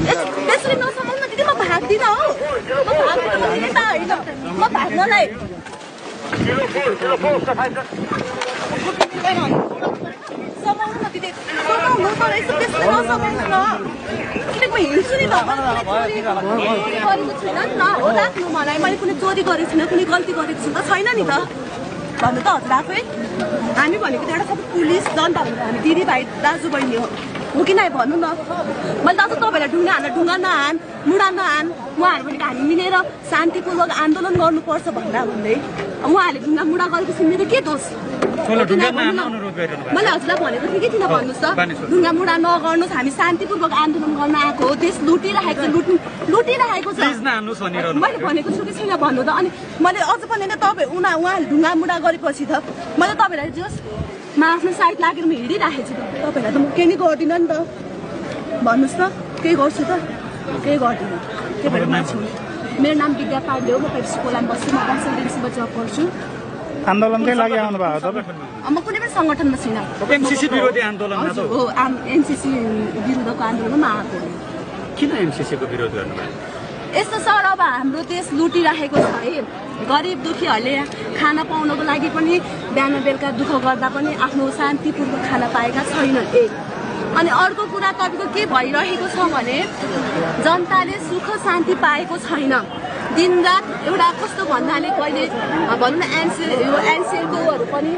त्यसरी नसमाउनु न दिदी म भाग्दिनँ हो म भाग्दिनँ म नेता होइन म भाग्नलाई समाउनु न दिदी समाउनु तर यसो त्यसरी नसमाउनु न किनकि म हिँड्छु नि त चोरी गरेको छैन नि त हो राख्नु मलाई मैले कुनै चोरी गरेको छैन कुनै गल्ती गरेको छु त छैन नि त भन्नु त हजुर आफै हामी भनेको त एउटा सबै पुलिस जनता भनेको हामी दिदीभाइ दाजुबहिनी हो कि नै भन्नु न मैले त अझ तपाईँलाई ढुङ्गा नहान मुढा नहान उहाँहरू भनेको हामी मिलेर शान्तिपूर्वक आन्दोलन गर्नुपर्छ भन्दै उहाँहरूले ढुङ्गा मुढा गरेपछि मेरो के दोष मैले हजुरलाई भनेको थिएँ कि किन भन्नुहोस् त ढुङ्गा मुढा नगर्नुहोस् हामी शान्तिपूर्वक आन्दोलन गर्न आएको हो देश लुटिरहेको छ मैले भनेको छु कि छैन भन्नु त अनि मैले अझ पनि तपाईँ उहाँहरूले ढुङ्गा मुढा गरेपछि त मैले तपाईँलाई जस म आफ्नो साइड लागेर म हिँडिराखेको छु त तपाईँलाई त म केही नै गर्दिनँ नि त भन्नुहोस् त केही गर्छु त केही गर्दिनँ त्यही भएर मान्छे मेरो नाम विद्या पाण्डे हो म पेप्सी कोलामा बस्छु म कन्सल्टेन्सीमा जब गर्छु आन्दोलनकै लागि आउनु भएको तपाईँ म कुनै पनि सङ्गठनमा छैन एमसीसी विरोधी आन्दोलन हो एमसीसी विरुद्धको आन्दोलनमा आएको किन एमसीसी को विरोध गर्नुभयो यस्तो सर अब हाम्रो देश लुटिरहेको छ है गरिब दुखीहरूले खाना पाउनको लागि पनि बिहान बेलुका दुःख गर्दा पनि आफ्नो शान्तिपूर्वक खाना पाएका छैनन् अनि अर्को कुरा तपाईँको के भइरहेको छ भने जनताले सुख शान्ति पाएको छैन दिनरात एउटा कस्तो भन्नाले कहिले भनौँ न एनसिएलकोहरू पनि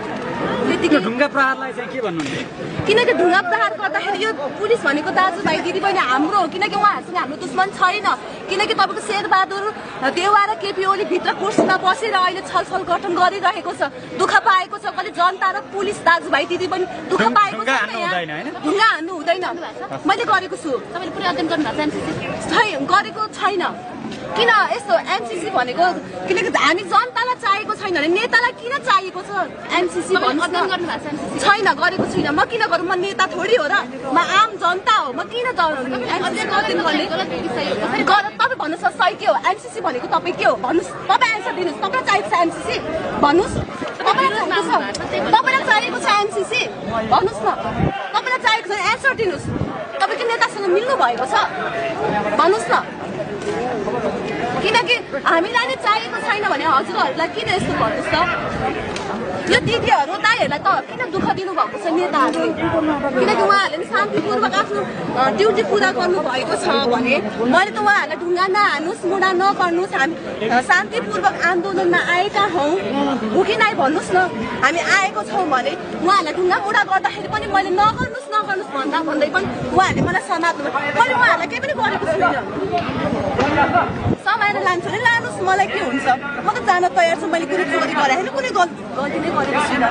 त्यतिकै ढुङ्गा प्रहारलाई चाहिँ के भन्नुहुन्छ किनकि ढुङ्गा प्रहार गर्दाखेरि यो पुलिस भनेको दाजुभाइ दिदीबहिनी हाम्रो हो किनकि उहाँहरूसँग हाम्रो दुश्मन छैन किनकि तपाईँको शेरबहादुर देउवा र केपी ओली भित्र कुर्सीमा बसेर अहिले छलफल गठन गरिरहेको छ दुःख पाएको छ कहिले जनता र पुलिस दाजुभाइ दिदीबहिनी दुःख पाएको छ ढुङ्गा हान्नु हुँदैन मैले गरेको छु तपाईँले पुरै अध्ययन गर्नुभएको गरेको छैन किन यस्तो एमसीसी भनेको किनकि हामी जनतालाई चाहिएको छैन भने नेतालाई किन चाहिएको छ एमसीसी छैन गरेको छैन म किन गरौँ म नेता थोडी हो र म आम जनता हो म किन तपाईँ भन्नुहोस् सही के हो एमसीसी भनेको तपाईँ के हो भन्नुहोस् तपाईँ एन्सर दिनुहोस् तपाईँलाई चाहिएको छ एमसीसी भन्नुहोस् तपाईँलाई चाहिएको छ एमसीसी भन्नुहोस् न तपाईँलाई चाहिएको छ एन्सर दिनुहोस् तपाईँको नेतासँग मिल्नु भएको छ भन्नुहोस् न किनकि हामीलाई नै चाहिएको छैन भने हजुरहरूलाई किन यस्तो भन्नुहोस् त यो दिदीहरू दाइहरूलाई त किन दुःख दिनुभएको छ नेताहरूले किनकि उहाँहरूले नि शान्तिपूर्वक आफ्नो ड्युटी पुरा गर्नुभएको छ भने मैले त उहाँहरूलाई ढुङ्गा नहान्नुहोस् मुढा नगर्नुहोस् हामी शान्तिपूर्वक आन्दोलनमा आएका हौँ हो कि नै भन्नुहोस् न हामी आएको छौँ भने उहाँहरूलाई ढुङ्गा मुढा गर्दाखेरि पनि मैले नगर्नुहोस् भन्दै पनि उहाँहरूले मलाई समात्नु मैले उहाँहरूलाई केही पनि गरेको छुइनँ समाएर लान्छु नि लानुहोस् मलाई के हुन्छ म त जान तयार छु मैले कुनै चोरी गरेँ होइन कुनै गल्ती नै गरेको छुइनँ